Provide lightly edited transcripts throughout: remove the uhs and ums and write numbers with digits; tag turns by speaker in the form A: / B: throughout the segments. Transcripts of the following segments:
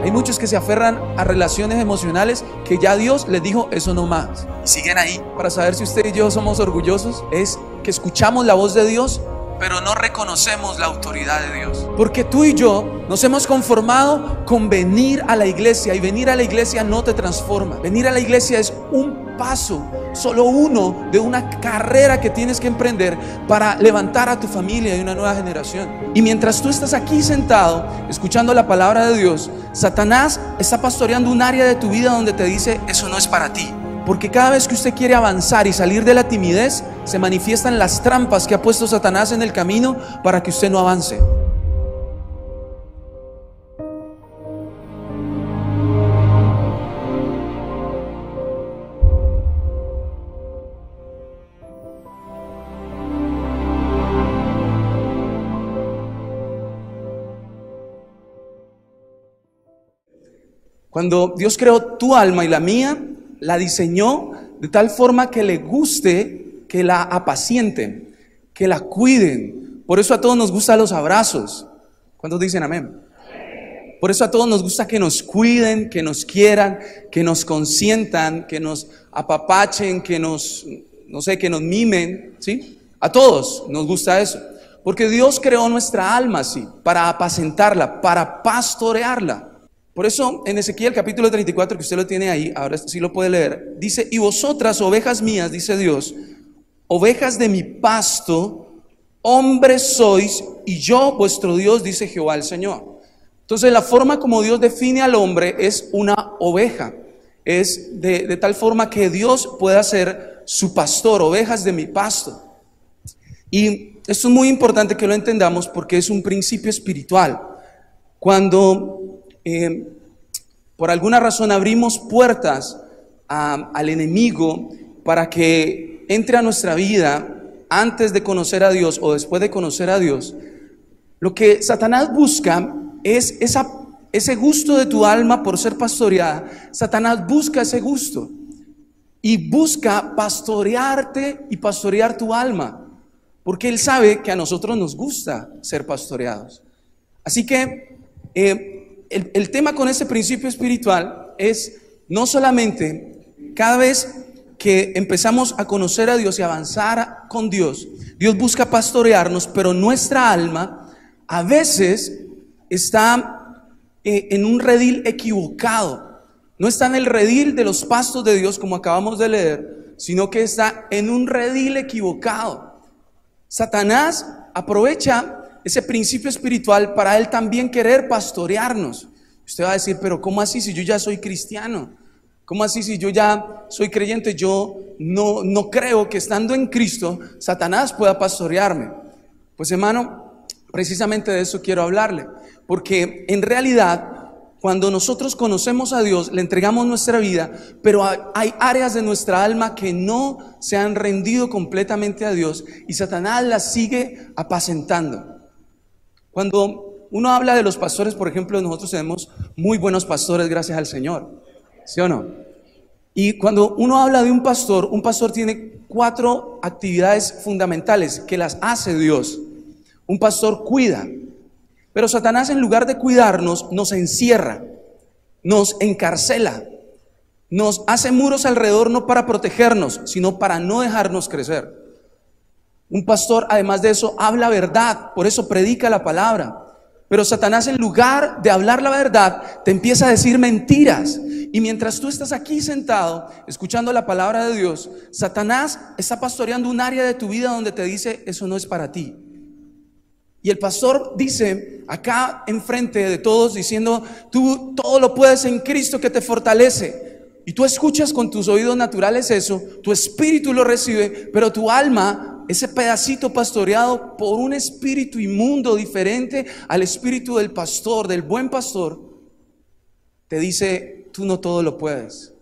A: Hay muchos que se aferran a relaciones emocionales que ya Dios les dijo eso no más, y siguen ahí. Para saber si usted y yo somos orgullosos es que escuchamos la voz de Dios, pero no reconocemos la autoridad de Dios. Porque tú y yo nos hemos conformado con venir a la iglesia, y venir a la iglesia no te transforma. Venir a la iglesia es un paso, solo uno de una carrera que tienes que emprender para levantar a tu familia y una nueva generación. Y mientras tú estás aquí sentado escuchando la palabra de Dios, Satanás está pastoreando un área de tu vida donde te dice eso no es para ti. Porque cada vez que usted quiere avanzar y salir de la timidez, se manifiestan las trampas que ha puesto Satanás en el camino para que usted no avance. Cuando Dios creó tu alma y la mía, la diseñó de tal forma que le guste que la apacienten, que la cuiden. Por eso a todos nos gustan los abrazos. ¿Cuántos dicen amén? Por eso a todos nos gusta que nos cuiden, que nos quieran, que nos consientan, que nos apapachen, que nos mimen, ¿sí? A todos nos gusta eso. Porque Dios creó nuestra alma así, para apacentarla, para pastorearla. Por eso en Ezequiel capítulo 34, que usted lo tiene ahí, ahora sí lo puede leer, dice: y vosotras, ovejas mías, dice Dios, ovejas de mi pasto, hombres sois, y yo vuestro Dios, dice Jehová el Señor. Entonces la forma como Dios define al hombre es una oveja, es de tal forma que Dios pueda ser su pastor, ovejas de mi pasto. Y esto es muy importante que lo entendamos porque es un principio espiritual. Cuando por alguna razón abrimos puertas al enemigo para que entre a nuestra vida antes de conocer a Dios o después de conocer a Dios, lo que Satanás busca es ese gusto de tu alma por ser pastoreada. Satanás busca ese gusto y busca pastorearte y pastorear tu alma, porque él sabe que a nosotros nos gusta ser pastoreados. Así que el tema con ese principio espiritual es no solamente cada vez que empezamos a conocer a Dios y avanzar con Dios, Dios busca pastorearnos, pero nuestra alma a veces está en un redil equivocado. No está en el redil de los pastos de Dios como acabamos de leer, sino que está en un redil equivocado. Satanás aprovecha ese principio espiritual para él también querer pastorearnos. Usted va a decir, pero ¿cómo así si yo ya soy cristiano? ¿Cómo así si yo ya soy creyente? Yo no creo que estando en Cristo Satanás pueda pastorearme. Pues hermano, precisamente de eso quiero hablarle, porque en realidad cuando nosotros conocemos a Dios, le entregamos nuestra vida, pero hay áreas de nuestra alma que no se han rendido completamente a Dios y Satanás las sigue apacentando. Cuando uno habla de los pastores, por ejemplo, nosotros tenemos muy buenos pastores, gracias al Señor, ¿sí o no? Y cuando uno habla de un pastor tiene 4 actividades fundamentales que las hace Dios. Un pastor cuida, pero Satanás, en lugar de cuidarnos, nos encierra, nos encarcela, nos hace muros alrededor, no para protegernos, sino para no dejarnos crecer. Un pastor, además de eso, habla verdad, por eso predica la palabra. Pero Satanás, en lugar de hablar la verdad, te empieza a decir mentiras. Y mientras tú estás aquí sentado, escuchando la palabra de Dios, Satanás está pastoreando un área de tu vida donde te dice, eso no es para ti. Y el pastor dice, acá enfrente de todos, diciendo, tú todo lo puedes en Cristo que te fortalece. Y tú escuchas con tus oídos naturales eso, tu espíritu lo recibe, pero tu alma, ese pedacito pastoreado por un espíritu inmundo diferente al espíritu del pastor, del buen pastor, te dice, tú no todo lo puedes,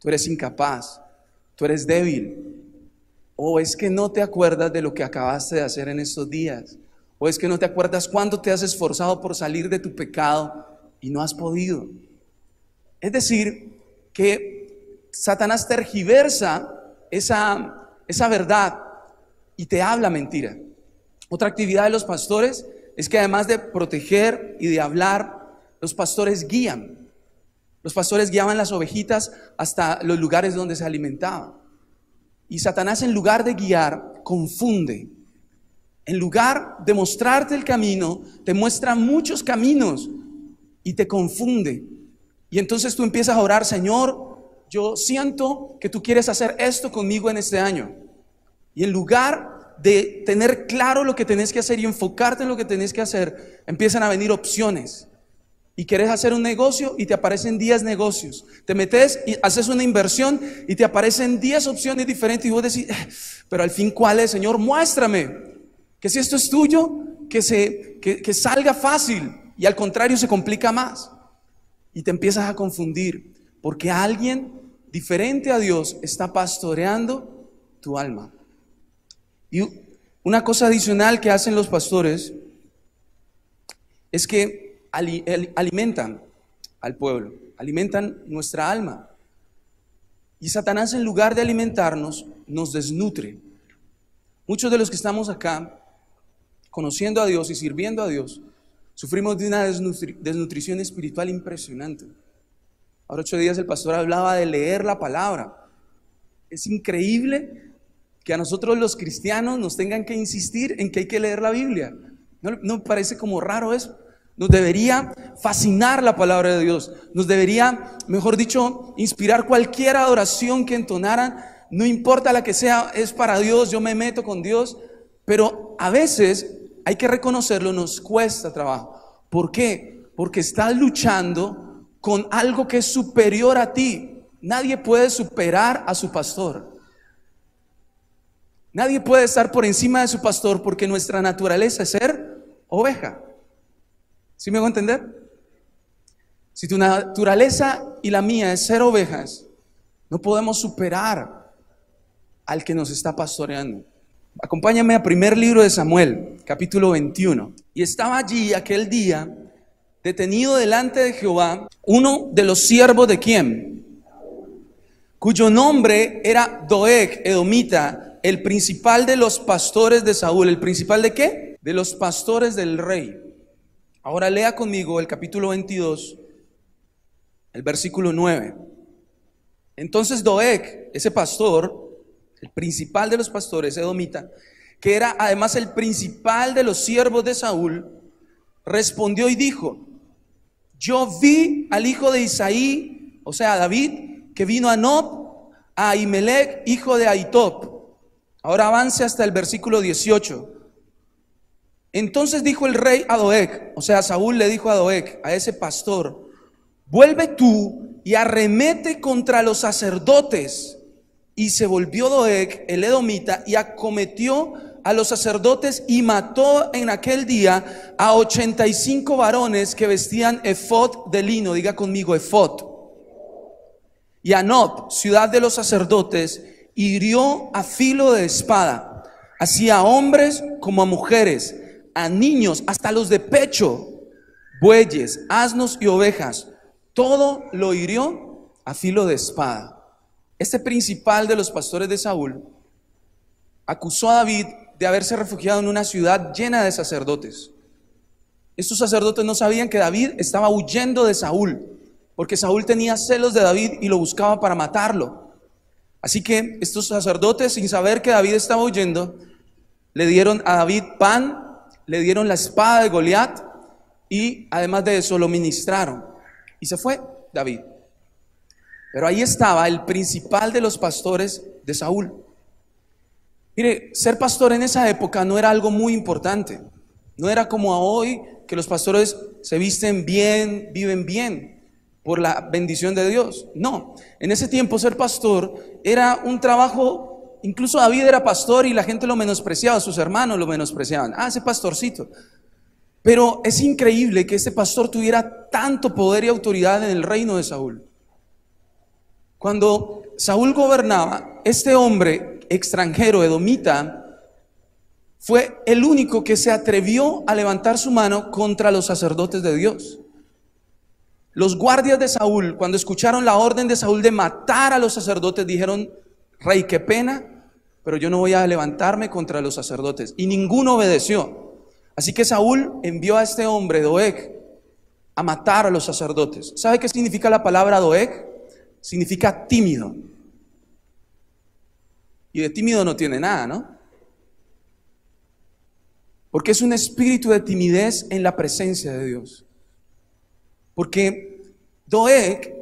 A: tú eres incapaz, tú eres débil, o es que no te acuerdas de lo que acabaste de hacer en estos días, o es que no te acuerdas cuánto te has esforzado por salir de tu pecado y no has podido. Es decir, que Satanás tergiversa esa verdad y te habla mentira. Otra actividad de los pastores es que además de proteger y de hablar, Los pastores guían. Los pastores guiaban las ovejitas hasta los lugares donde se alimentaban. Y Satanás, en lugar de guiar, confunde. En lugar de mostrarte el camino, te muestra muchos caminos y te confunde. Y entonces tú empiezas a orar: Señor, yo siento que tú quieres hacer esto conmigo en este año. Y en lugar de tener claro lo que tenés que hacer y enfocarte en lo que tenés que hacer, empiezan a venir opciones. Y querés hacer un negocio y te aparecen 10 negocios. Te metes y haces una inversión y te aparecen 10 opciones diferentes. Y vos decís: pero al fin, ¿cuál es, Señor? Muéstrame. Que si esto es tuyo, que salga fácil. Y al contrario, se complica más. Y te empiezas a confundir. Porque alguien diferente a Dios está pastoreando tu alma. Y una cosa adicional que hacen los pastores es que alimentan al pueblo, alimentan nuestra alma. Y Satanás, en lugar de alimentarnos, nos desnutre. Muchos de los que estamos acá, conociendo a Dios y sirviendo a Dios, sufrimos de una desnutrición espiritual impresionante. Ahora 8 días el pastor hablaba de leer la palabra. Es increíble que a nosotros los cristianos nos tengan que insistir en que hay que leer la Biblia. ¿No me parece como raro eso? Nos debería fascinar la palabra de Dios. Nos debería, mejor dicho, inspirar cualquier adoración que entonaran. No importa la que sea, es para Dios, yo me meto con Dios. Pero a veces, hay que reconocerlo, nos cuesta trabajo. ¿Por qué? Porque estás luchando con algo que es superior a ti. Nadie puede superar a su pastor. Nadie puede estar por encima de su pastor, porque nuestra naturaleza es ser oveja. ¿Sí me hago entender? Si tu naturaleza y la mía es ser ovejas, no podemos superar al que nos está pastoreando. Acompáñame a primer libro de Samuel, capítulo 21. Y estaba allí aquel día, detenido delante de Jehová, uno de los siervos de ¿quién? Cuyo nombre era Doeg, edomita, el principal de los pastores de Saúl. ¿El principal de qué? De los pastores del rey. Ahora lea conmigo el capítulo 22, el versículo 9. Entonces Doeg, ese pastor, el principal de los pastores, edomita, que era además el principal de los siervos de Saúl, respondió y dijo: yo vi al hijo de Isaí, o sea, a David, que vino a Nob, a Ahimelech, hijo de Ahitob. Ahora avance hasta el versículo 18. Entonces dijo el rey a Doeg, o sea, Saúl le dijo a Doeg, a ese pastor: vuelve tú y arremete contra los sacerdotes. Y se volvió Doeg, el edomita, y acometió a los sacerdotes y mató en aquel día a 85 varones que vestían efod de lino. Diga conmigo, efod. Y a Nob, ciudad de los sacerdotes, hirió a filo de espada, así a hombres como a mujeres, a niños, hasta los de pecho, bueyes, asnos y ovejas. Todo lo hirió a filo de espada. Este principal de los pastores de Saúl acusó a David de haberse refugiado en una ciudad llena de sacerdotes. Estos sacerdotes no sabían que David estaba huyendo de Saúl, porque Saúl tenía celos de David y lo buscaba para matarlo. Así que estos sacerdotes, sin saber que David estaba huyendo, le dieron a David pan, le dieron la espada de Goliat y además de eso lo ministraron. Y se fue David. Pero ahí estaba el principal de los pastores de Saúl. Mire, ser pastor en esa época no era algo muy importante. No era como a hoy, que los pastores se visten bien, viven bien por la bendición de Dios. No, en ese tiempo ser pastor era un trabajo. Incluso David era pastor y la gente lo menospreciaba, sus hermanos lo menospreciaban. Ese pastorcito. Pero es increíble que este pastor tuviera tanto poder y autoridad en el reino de Saúl. Cuando Saúl gobernaba, este hombre extranjero, edomita, fue el único que se atrevió a levantar su mano contra los sacerdotes de Dios. Los guardias de Saúl, cuando escucharon la orden de Saúl de matar a los sacerdotes, dijeron: rey, qué pena, pero yo no voy a levantarme contra los sacerdotes. Y ninguno obedeció. Así que Saúl envió a este hombre, Doeg, a matar a los sacerdotes. ¿Sabe qué significa la palabra Doeg? Significa tímido. Y de tímido no tiene nada, ¿no? Porque es un espíritu de timidez en la presencia de Dios. Porque Doeg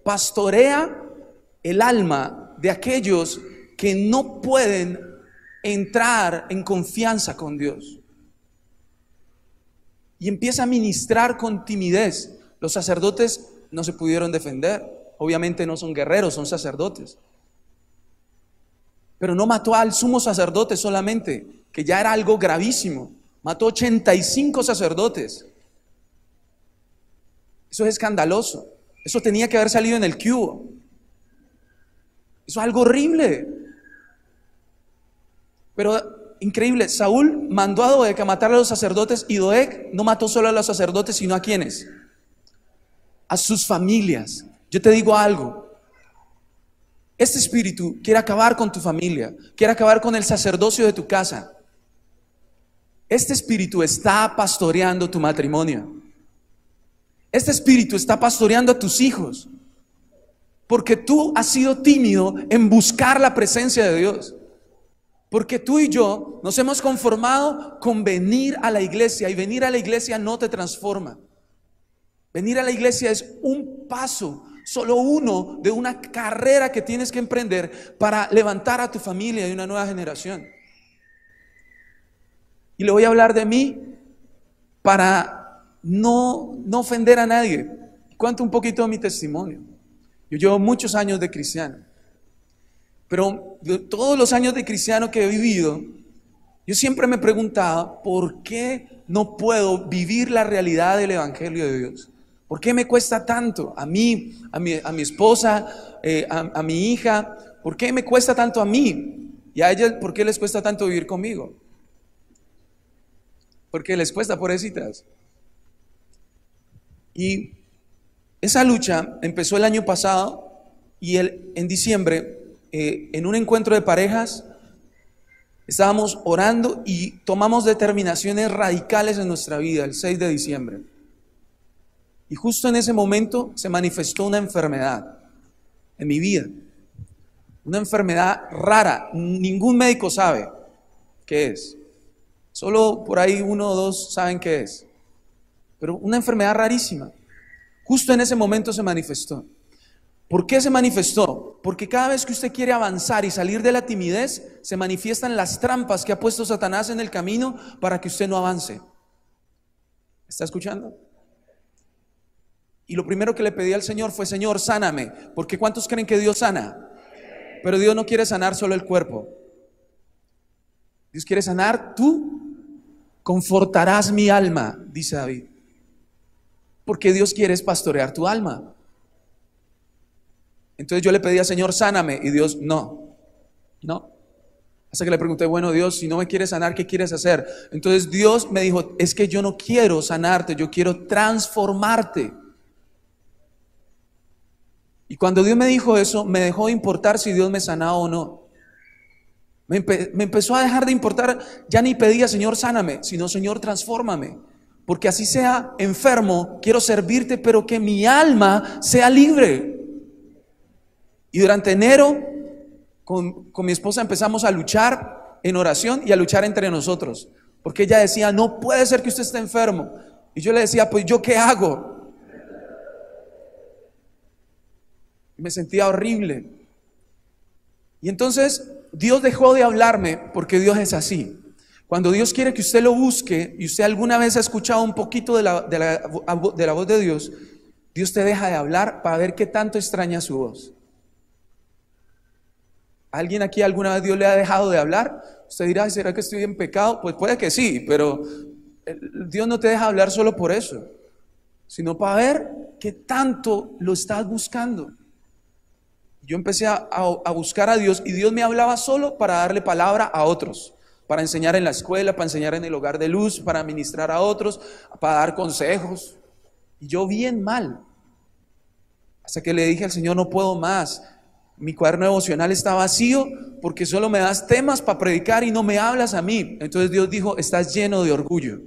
A: pastorea el alma de aquellos que no pueden entrar en confianza con Dios. Y empieza a ministrar con timidez. Los sacerdotes no se pudieron defender. Obviamente no son guerreros, son sacerdotes. Pero no mató al sumo sacerdote solamente, que ya era algo gravísimo. Mató 85 sacerdotes. Eso es escandaloso. Eso tenía que haber salido en el cubo. Eso es algo horrible. Pero increíble, Saúl mandó a Doeg a matar a los sacerdotes, y Doeg no mató solo a los sacerdotes, sino a ¿quiénes? A sus familias. Yo te digo algo. Este espíritu quiere acabar con tu familia, quiere acabar con el sacerdocio de tu casa. Este espíritu está pastoreando tu matrimonio. Este espíritu está pastoreando a tus hijos, porque tú has sido tímido en buscar la presencia de Dios. Porque tú y yo nos hemos conformado con venir a la iglesia, y venir a la iglesia no te transforma. Venir a la iglesia es un paso, solo uno de una carrera que tienes que emprender para levantar a tu familia y una nueva generación. Y le voy a hablar de mí para no ofender a nadie. Cuento un poquito de mi testimonio. Yo llevo muchos años de cristiano, pero de todos los años de cristiano que he vivido, yo siempre me preguntaba, ¿por qué no puedo vivir la realidad del evangelio de Dios? ¿Por qué me cuesta tanto? A mí, a mi esposa, a mi hija. ¿Por qué me cuesta tanto a mí? Y a ellas, ¿por qué les cuesta tanto vivir conmigo? Porque les cuesta, pobrecitas. Y esa lucha empezó el año pasado, y en diciembre, en un encuentro de parejas, estábamos orando y tomamos determinaciones radicales en nuestra vida el 6 de diciembre. Y justo en ese momento se manifestó una enfermedad en mi vida. Una enfermedad rara. Ningún médico sabe qué es. Solo por ahí 1 o 2 saben qué es. Pero una enfermedad rarísima. Justo en ese momento se manifestó. ¿Por qué se manifestó? Porque cada vez que usted quiere avanzar y salir de la timidez, se manifiestan las trampas que ha puesto Satanás en el camino para que usted no avance. ¿Está escuchando? Y lo primero que le pedí al Señor fue: Señor, sáname. Porque ¿cuántos creen que Dios sana? Pero Dios no quiere sanar solo el cuerpo. Dios quiere sanar. Tú confortarás mi alma, dice David. Porque Dios quiere pastorear tu alma. Entonces yo le pedí al Señor: sáname. Y Dios, no. Hasta que le pregunté: bueno, Dios, si no me quieres sanar, ¿qué quieres hacer? Entonces Dios me dijo: es que yo no quiero sanarte, yo quiero transformarte. Y cuando Dios me dijo eso, me dejó de importar si Dios me sanaba o no. Me empezó a dejar de importar. Ya ni pedía: Señor, sáname, sino: Señor, transfórmame. Porque así sea enfermo, quiero servirte, pero que mi alma sea libre. Y durante enero, con mi esposa empezamos a luchar en oración y a luchar entre nosotros. Porque ella decía: no puede ser que usted esté enfermo. Y yo le decía: pues ¿yo qué hago? Y me sentía horrible. Y entonces Dios dejó de hablarme, porque Dios es así. Cuando Dios quiere que usted lo busque, y usted alguna vez ha escuchado un poquito de la voz de Dios, Dios te deja de hablar para ver qué tanto extraña su voz. ¿Alguien aquí alguna vez Dios le ha dejado de hablar? Usted dirá: ¿será que estoy en pecado? Pues puede que sí, pero Dios no te deja hablar solo por eso, sino para ver qué tanto lo estás buscando. Yo empecé a buscar a Dios, y Dios me hablaba solo para darle palabra a otros, para enseñar en la escuela, para enseñar en el hogar de luz, para ministrar a otros, para dar consejos. Y yo bien mal, hasta que le dije al Señor: no puedo más. Mi cuaderno devocional está vacío porque solo me das temas para predicar y no me hablas a mí. Entonces Dios dijo: estás lleno de orgullo.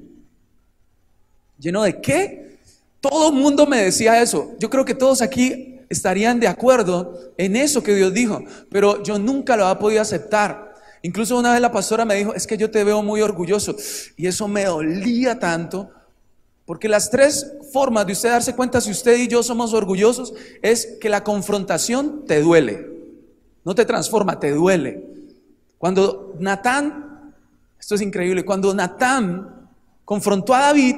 A: ¿Lleno de qué? Todo el mundo me decía eso. Yo creo que todos aquí estarían de acuerdo en eso que Dios dijo, pero yo nunca lo había podido aceptar. Incluso una vez la pastora me dijo, es que yo te veo muy orgulloso, y eso me dolía tanto, porque las tres formas de usted darse cuenta si usted y yo somos orgullosos es que la confrontación te duele, no te transforma, te duele. Cuando Natán, esto es increíble, cuando Natán confrontó a David,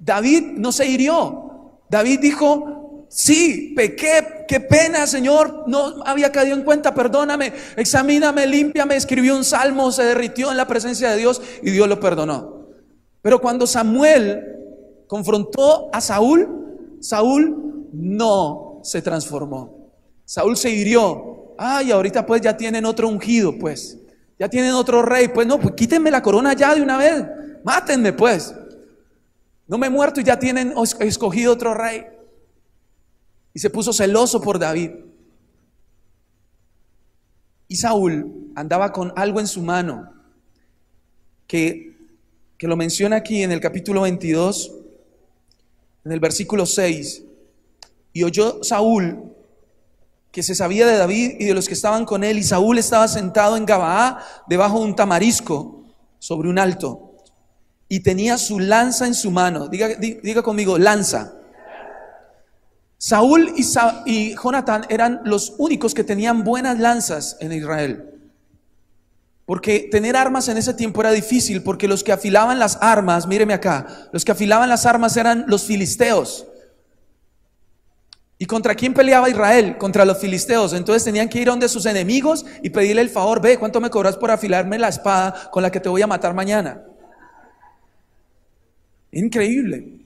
A: David no se hirió. David dijo, sí, pequé, qué pena, Señor, no había caído en cuenta, perdóname, examíname, límpiame. Escribió un salmo, se derritió en la presencia de Dios y Dios lo perdonó. Pero cuando Samuel confrontó a Saúl, Saúl no se transformó. Saúl se hirió. Ay, ahorita pues ya tienen otro ungido, pues ya tienen otro rey. Pues no, pues quítenme la corona ya de una vez, mátenme pues. No me he muerto y ya tienen escogido otro rey. Y se puso celoso por David. Y Saúl andaba con algo en su mano que lo menciona aquí en el capítulo 22, en el versículo 6. Y oyó Saúl que se sabía de David y de los que estaban con él, y Saúl estaba sentado en Gabaá debajo de un tamarisco sobre un alto, y tenía su lanza en su mano. Diga conmigo, lanza. Saúl y Jonatán eran los únicos que tenían buenas lanzas en Israel, porque tener armas en ese tiempo era difícil, porque los que afilaban las armas, míreme acá, los que afilaban las armas eran los filisteos. ¿Y contra quién peleaba Israel? Contra los filisteos. Entonces tenían que ir donde sus enemigos y pedirle el favor, ve, ¿cuánto me cobras por afilarme la espada con la que te voy a matar mañana? Increíble.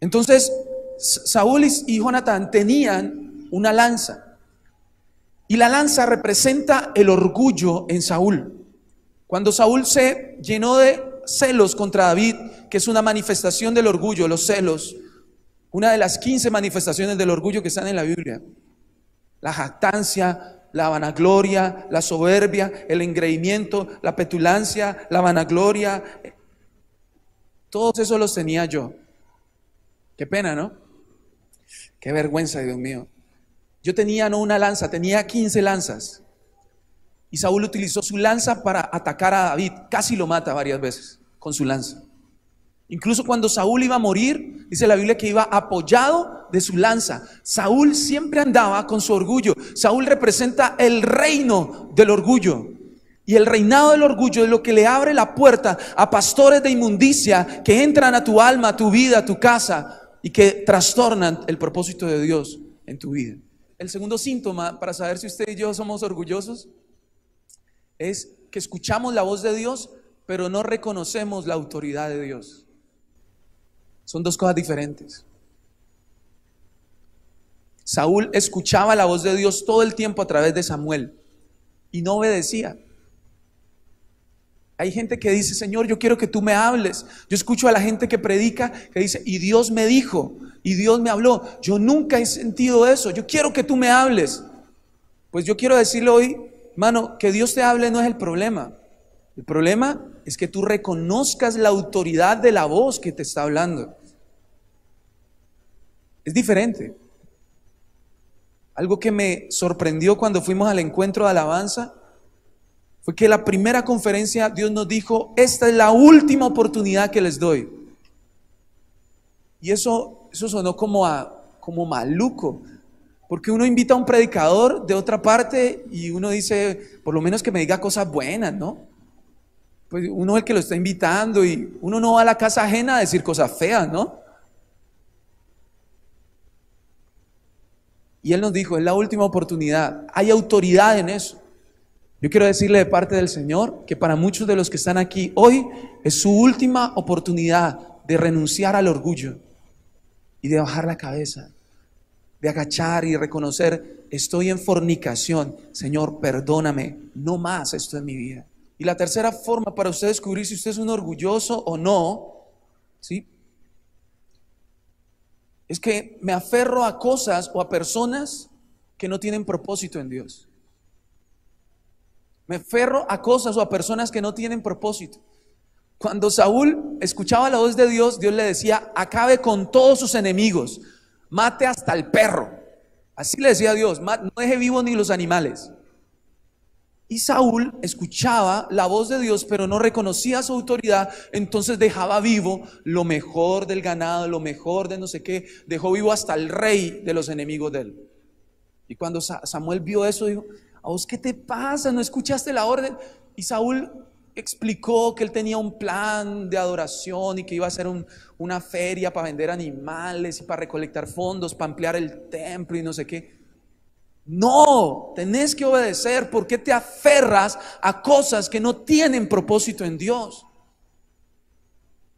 A: Entonces Saúl y Jonatán tenían una lanza, y la lanza representa el orgullo en Saúl. Cuando Saúl se llenó de celos contra David, que es una manifestación del orgullo, los celos, una de las 15 manifestaciones del orgullo que están en la Biblia: la jactancia, la vanagloria, la soberbia, el engreimiento, la petulancia, la vanagloria. Todos esos los tenía yo. Qué pena, ¿no? Qué vergüenza, Dios mío. Yo tenía no una lanza, tenía 15 lanzas. Y Saúl utilizó su lanza para atacar a David. Casi lo mata varias veces con su lanza. Incluso cuando Saúl iba a morir, dice la Biblia que iba apoyado de su lanza. Saúl siempre andaba con su orgullo. Saúl representa el reino del orgullo. Y el reinado del orgullo es lo que le abre la puerta a pastores de inmundicia que entran a tu alma, a tu vida, a tu casa, y que trastornan el propósito de Dios en tu vida. El segundo síntoma para saber si usted y yo somos orgullosos es que escuchamos la voz de Dios, pero no reconocemos la autoridad de Dios. Son dos cosas diferentes. Saúl escuchaba la voz de Dios todo el tiempo a través de Samuel y no obedecía. Hay gente que dice, Señor, yo quiero que tú me hables. Yo escucho a la gente que predica, que dice, y Dios me dijo, y Dios me habló. Yo nunca he sentido eso. Yo quiero que tú me hables. Pues yo quiero decirle hoy, hermano, que Dios te hable no es el problema. El problema es que tú reconozcas la autoridad de la voz que te está hablando. Es diferente. Algo que me sorprendió cuando fuimos al encuentro de alabanza fue que la primera conferencia Dios nos dijo, esta es la última oportunidad que les doy. Y eso sonó como maluco, porque uno invita a un predicador de otra parte y uno dice, por lo menos que me diga cosas buenas, ¿no? Pues uno es el que lo está invitando y uno no va a la casa ajena a decir cosas feas, ¿no? Y Él nos dijo, es la última oportunidad, hay autoridad en eso. Yo quiero decirle de parte del Señor que para muchos de los que están aquí hoy es su última oportunidad de renunciar al orgullo y de bajar la cabeza, de agachar y reconocer, estoy en fornicación, Señor, perdóname, no más esto en mi vida. Y la tercera forma para usted descubrir si usted es un orgulloso o no, ¿sí?, es que me aferro a cosas o a personas que no tienen propósito en Dios. Me aferro a cosas o a personas que no tienen propósito. Cuando Saúl escuchaba la voz de Dios, Dios le decía: acabe con todos sus enemigos, mate hasta el perro. Así le decía Dios: no deje vivos ni los animales. Y Saúl escuchaba la voz de Dios, pero no reconocía su autoridad. Entonces dejaba vivo lo mejor del ganado, lo mejor de no sé qué. Dejó vivo hasta el rey de los enemigos de él. Y cuando Samuel vio eso, dijo: ¿a vos qué te pasa? ¿No escuchaste la orden? Y Saúl explicó que él tenía un plan de adoración y que iba a hacer una feria para vender animales y para recolectar fondos, para ampliar el templo y no sé qué. No, tenés que obedecer. ¿Por qué te aferras a cosas que no tienen propósito en Dios?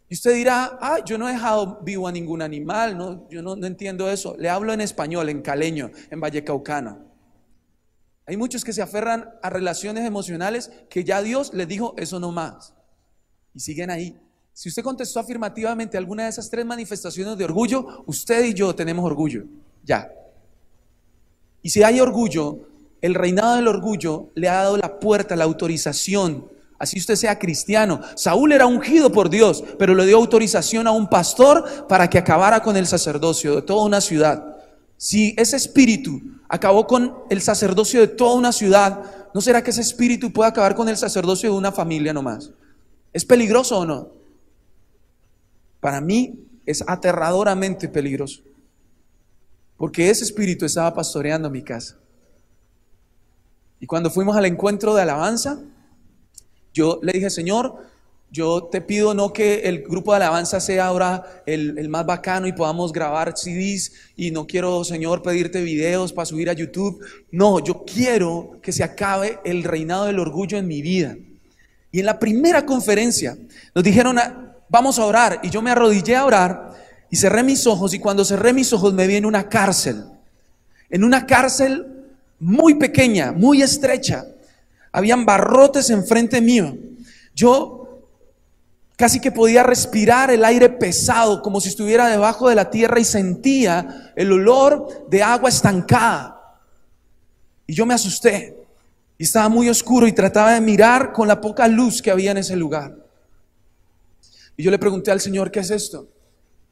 A: Y usted dirá: yo no he dejado vivo a ningún animal, ¿no? Yo no entiendo eso. Le hablo en español, en caleño, en vallecaucano. Hay muchos que se aferran a relaciones emocionales que ya Dios les dijo: eso no más. Y siguen ahí. Si usted contestó afirmativamente alguna de esas 3 manifestaciones de orgullo, usted y yo tenemos orgullo. Ya. Y si hay orgullo, el reinado del orgullo le ha dado la puerta, la autorización. Así usted sea cristiano. Saúl era ungido por Dios, pero le dio autorización a un pastor para que acabara con el sacerdocio de toda una ciudad. Si ese espíritu acabó con el sacerdocio de toda una ciudad, ¿no será que ese espíritu puede acabar con el sacerdocio de una familia nomás? ¿Es peligroso o no? Para mí es aterradoramente peligroso, porque ese espíritu estaba pastoreando mi casa. Y cuando fuimos al encuentro de alabanza, yo le dije: Señor, yo te pido no que el grupo de alabanza sea ahora el más bacano y podamos grabar CDs, y no quiero, Señor, pedirte videos para subir a YouTube. No, yo quiero que se acabe el reinado del orgullo en mi vida. Y en la primera conferencia nos dijeron: vamos a orar. Y yo me arrodillé a orar y cerré mis ojos, y cuando cerré mis ojos me vi en una cárcel. En una cárcel muy pequeña, muy estrecha. Habían barrotes enfrente mío. Yo casi que podía respirar el aire pesado, como si estuviera debajo de la tierra, y sentía el olor de agua estancada. Y yo me asusté. Y estaba muy oscuro y trataba de mirar con la poca luz que había en ese lugar. Y yo le pregunté al Señor: ¿qué es esto?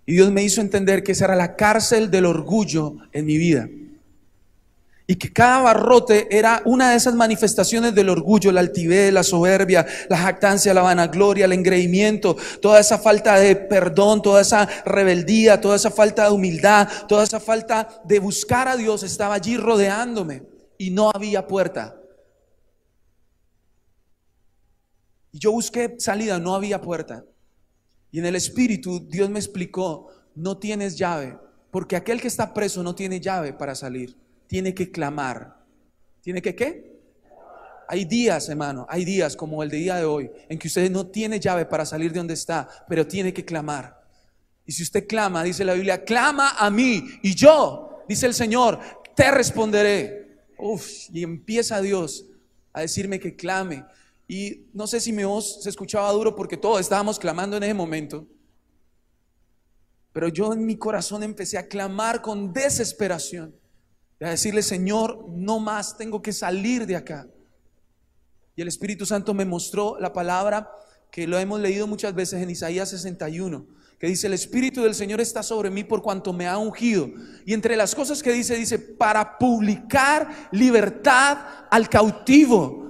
A: Y Dios me hizo entender que esa era la cárcel del orgullo en mi vida. Y que cada barrote era una de esas manifestaciones del orgullo: la altivez, la soberbia, la jactancia, la vanagloria, el engreimiento, toda esa falta de perdón, toda esa rebeldía, toda esa falta de humildad, toda esa falta de buscar a Dios estaba allí rodeándome, y no había puerta. Y yo busqué salida, no había puerta. Y en el espíritu Dios me explicó: no tienes llave, porque aquel que está preso no tiene llave para salir. Tiene que clamar. ¿Tiene que qué? Hay días, hermano, hay días como el día de hoy en que usted no tiene llave para salir de donde está, pero tiene que clamar. Y si usted clama, dice la Biblia: clama a mí y yo, dice el Señor, te responderé. Y empieza Dios a decirme que clame. Y no sé si mi voz se escuchaba duro, porque todos estábamos clamando en ese momento, pero yo en mi corazón empecé a clamar con desesperación y a decirle: Señor, no más, tengo que salir de acá. Y el Espíritu Santo me mostró la palabra que lo hemos leído muchas veces en Isaías 61, que dice: el Espíritu del Señor está sobre mí por cuanto me ha ungido. Y entre las cosas que dice: para publicar libertad al cautivo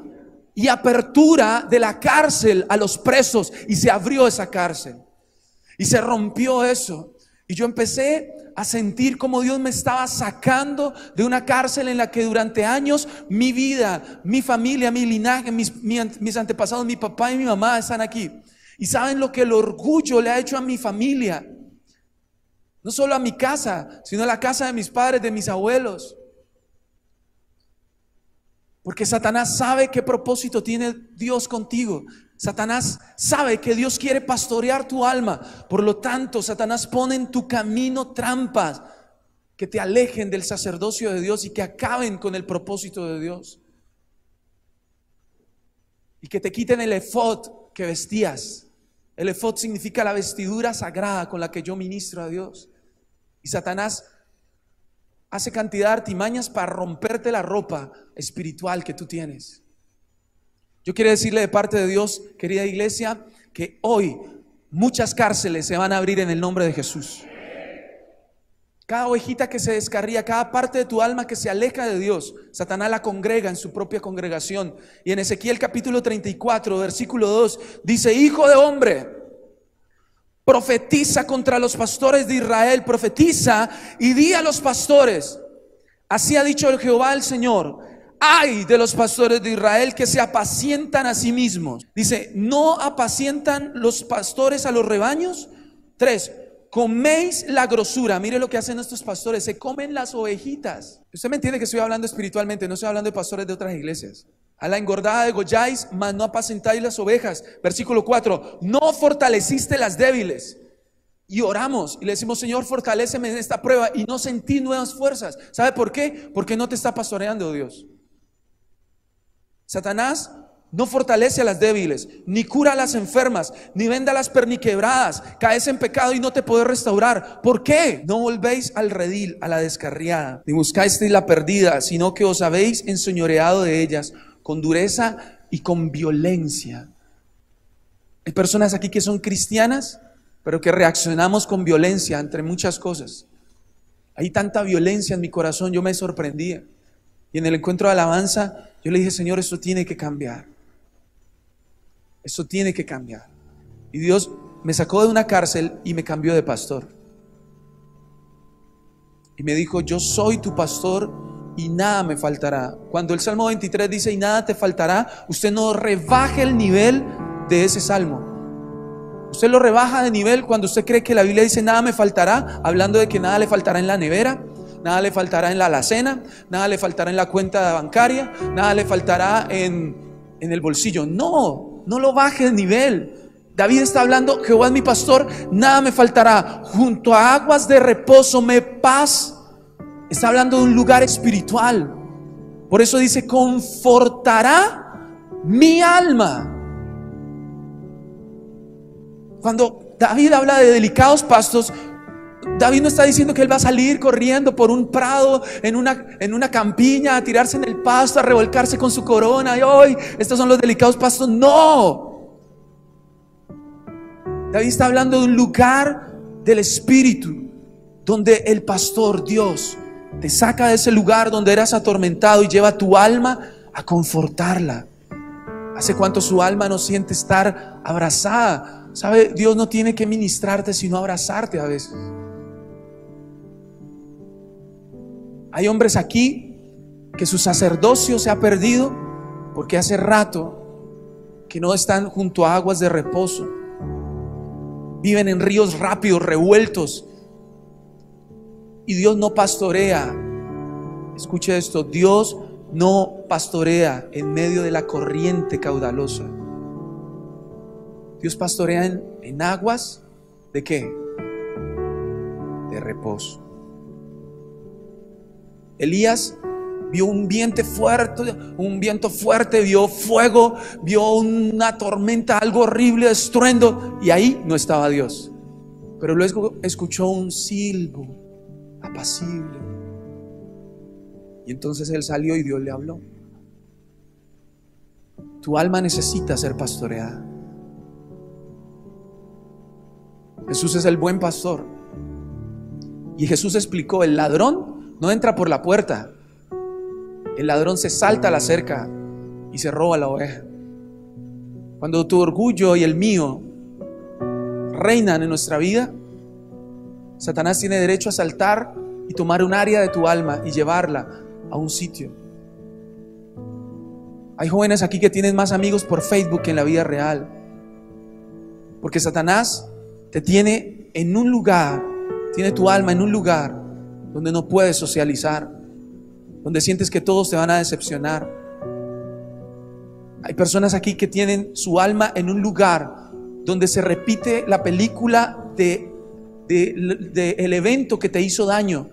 A: y apertura de la cárcel a los presos. Y se abrió esa cárcel y se rompió eso. Y yo empecé a sentir como Dios me estaba sacando de una cárcel en la que durante años mi vida, mi familia, mi linaje, mis antepasados, mi papá y mi mamá están aquí. Y saben lo que el orgullo le ha hecho a mi familia, no solo a mi casa, sino a la casa de mis padres, de mis abuelos. Porque Satanás sabe qué propósito tiene Dios contigo. Satanás sabe que Dios quiere pastorear tu alma. Por lo tanto, Satanás pone en tu camino trampas que te alejen del sacerdocio de Dios y que acaben con el propósito de Dios. Y que te quiten el efod que vestías. El efod significa la vestidura sagrada con la que yo ministro a Dios. Y Satanás hace cantidad de artimañas para romperte la ropa espiritual que tú tienes. Yo quiero decirle de parte de Dios, querida iglesia, que hoy muchas cárceles se van a abrir en el nombre de Jesús. Cada ovejita que se descarría, cada parte de tu alma que se aleja de Dios, Satanás la congrega en su propia congregación. Y en Ezequiel capítulo 34, versículo 2, dice: hijo de hombre, profetiza contra los pastores de Israel, profetiza y di a los pastores: así ha dicho el Jehová el Señor, ay de los pastores de Israel que se apacientan a sí mismos. Dice: ¿no apacientan los pastores a los rebaños? 3, coméis la grosura. Mire lo que hacen estos pastores, se comen las ovejitas. Usted me entiende que estoy hablando espiritualmente, no estoy hablando de pastores de otras iglesias. A la engordada degolláis, mas no apacentáis las ovejas. Versículo 4, no fortaleciste las débiles. Y oramos y le decimos: Señor, fortaléceme en esta prueba, y no sentí nuevas fuerzas. ¿Sabe por qué? Porque no te está pastoreando Dios. Satanás no fortalece a las débiles, ni cura a las enfermas, ni venda a las perniquebradas. Caes en pecado y no te podés restaurar. ¿Por qué? No volvéis al redil, a la descarriada, ni buscasteis la perdida, sino que os habéis enseñoreado de ellas con dureza y con violencia. Hay personas aquí que son cristianas, pero que reaccionamos con violencia entre muchas cosas. Hay tanta violencia en mi corazón, yo me sorprendía. Y en el encuentro de alabanza, yo le dije: Señor, esto tiene que cambiar. Esto tiene que cambiar. Y Dios me sacó de una cárcel y me cambió de pastor. Y me dijo: yo soy tu pastor y nada me faltará. Cuando el Salmo 23 dice: y nada te faltará, usted no rebaje el nivel de ese salmo. Usted lo rebaja de nivel cuando usted cree que la Biblia dice: nada me faltará, hablando de que nada le faltará en la nevera, nada le faltará en la alacena, nada le faltará en la cuenta bancaria, nada le faltará en el bolsillo. No lo baje de nivel. David está hablando: Jehová es mi pastor, nada me faltará. Junto a aguas de reposo me paz. Está hablando de un lugar espiritual. Por eso dice: confortará mi alma. Cuando David habla de delicados pastos, David no está diciendo que él va a salir corriendo por un prado, en una campiña, a tirarse en el pasto, a revolcarse con su corona y hoy estos son los delicados pastos. No. David está hablando de un lugar del espíritu, donde el pastor Dios te saca de ese lugar donde eras atormentado y lleva tu alma a confortarla. ¿Hace cuánto su alma no siente estar abrazada? ¿Sabe? Dios no tiene que ministrarte, sino abrazarte a veces. Hay hombres aquí que su sacerdocio se ha perdido porque hace rato que no están junto a aguas de reposo. Viven en ríos rápidos, revueltos. Y Dios no pastorea. Escuche esto: Dios no pastorea en medio de la corriente caudalosa. Dios pastorea en aguas ¿de qué? De reposo. Elías vio un viento fuerte, vio fuego, vio una tormenta, algo horrible, estruendo, y ahí no estaba Dios. Pero luego escuchó un silbo apacible. Y entonces él salió y Dios le habló. Tu alma necesita ser pastoreada. Jesús es el buen pastor. Y Jesús explicó: el ladrón no entra por la puerta. El ladrón se salta a la cerca y se roba la oveja. Cuando tu orgullo y el mío reinan en nuestra vida, Satanás tiene derecho a saltar y tomar un área de tu alma y llevarla a un sitio. Hay jóvenes aquí que tienen más amigos por Facebook que en la vida real, porque Satanás te tiene en un lugar, tiene tu alma en un lugar donde no puedes socializar, donde sientes que todos te van a decepcionar. Hay personas aquí que tienen su alma en un lugar donde se repite la película de el evento que te hizo daño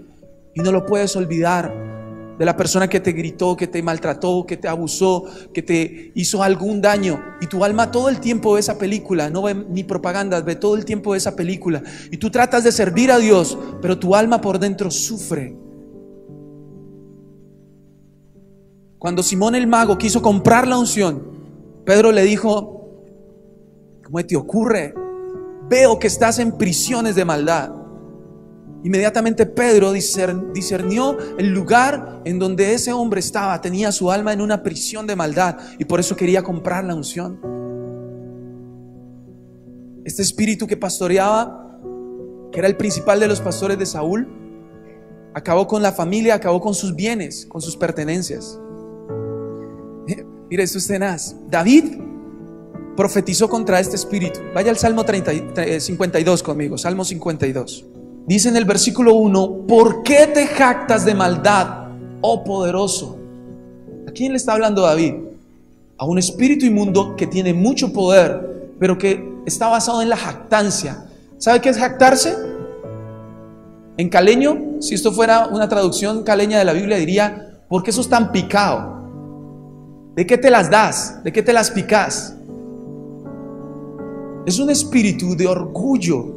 A: y no lo puedes olvidar. De la persona que te gritó, que te maltrató, que te abusó, que te hizo algún daño, y tu alma todo el tiempo ve esa película, no ve ni propagandas, ve todo el tiempo esa película, y tú tratas de servir a Dios, pero tu alma por dentro sufre. Cuando Simón el mago quiso comprar la unción, Pedro le dijo: ¿cómo te ocurre? veo que estás en prisiones de maldad. Inmediatamente Pedro discernió el lugar en donde ese hombre estaba. Tenía su alma en una prisión de maldad y por eso quería comprar la unción. Este espíritu que pastoreaba, que era el principal de los pastores de Saúl, acabó con la familia, acabó con sus bienes, con sus pertenencias. Mire, esto es tenaz. David profetizó contra este espíritu. Vaya al Salmo 52 conmigo, Salmo 52. Dice en el versículo 1: ¿por qué te jactas de maldad, oh poderoso? ¿A quién le está hablando David? A un espíritu inmundo que tiene mucho poder, pero que está basado en la jactancia. ¿Sabe qué es jactarse? En caleño, si esto fuera una traducción caleña de la Biblia, diría: ¿por qué sos tan picado? ¿De qué te las das? ¿De qué te las picas? Es un espíritu de orgullo.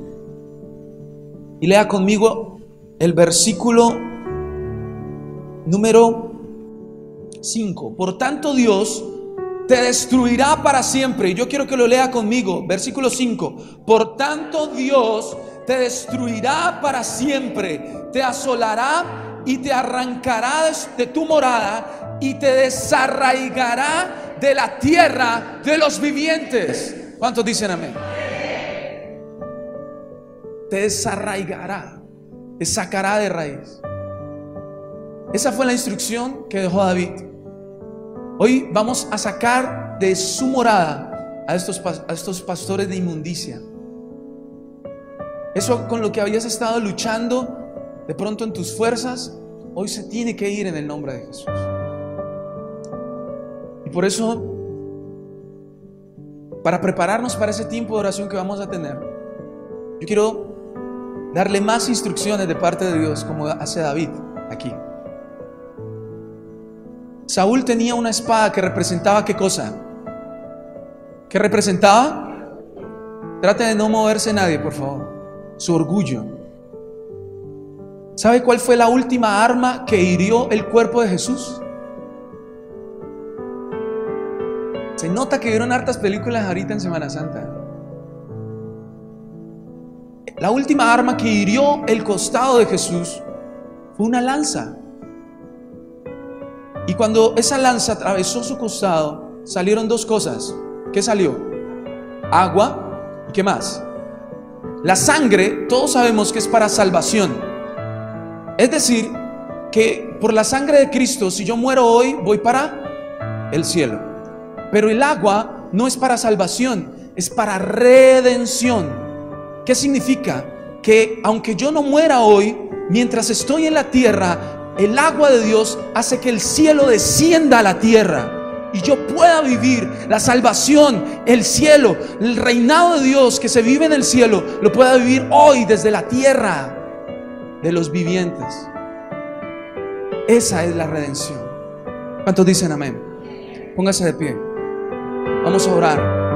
A: Y lea conmigo el versículo número 5. Por tanto, Dios te destruirá para siempre. Y yo quiero que lo lea conmigo. Versículo 5. Por tanto, Dios te destruirá para siempre. Te asolará y te arrancará de tu morada y te desarraigará de la tierra de los vivientes. ¿Cuántos dicen amén? Te desarraigará, te sacará de raíz. Esa fue la instrucción que dejó David. Hoy vamos a sacar de su morada a estos pastores de inmundicia. Eso con lo que habías estado luchando de pronto en tus fuerzas, hoy se tiene que ir en el nombre de Jesús. Y por eso, para prepararnos para ese tiempo de oración que vamos a tener, yo quiero darle más instrucciones de parte de Dios, como hace David aquí. Saúl tenía una espada que representaba ¿qué cosa? ¿Qué representaba? Trate de no moverse nadie, por favor. Su orgullo. ¿Sabe cuál fue la última arma que hirió el cuerpo de Jesús? Se nota que vieron hartas películas ahorita en Semana Santa. La última arma que hirió el costado de Jesús fue una lanza. Y cuando esa lanza atravesó su costado, salieron dos cosas. ¿Qué salió? Agua. ¿Y qué más? La sangre, todos sabemos que es para salvación. Es decir, que por la sangre de Cristo, si yo muero hoy, voy para el cielo. Pero el agua no es para salvación, es para redención. ¿Qué significa? Que aunque yo no muera hoy, mientras estoy en la tierra, el agua de Dios hace que el cielo descienda a la tierra y yo pueda vivir la salvación, el cielo, el reinado de Dios que se vive en el cielo, lo pueda vivir hoy desde la tierra de los vivientes. Esa es la redención. ¿Cuántos dicen amén? Póngase de pie. Vamos a orar.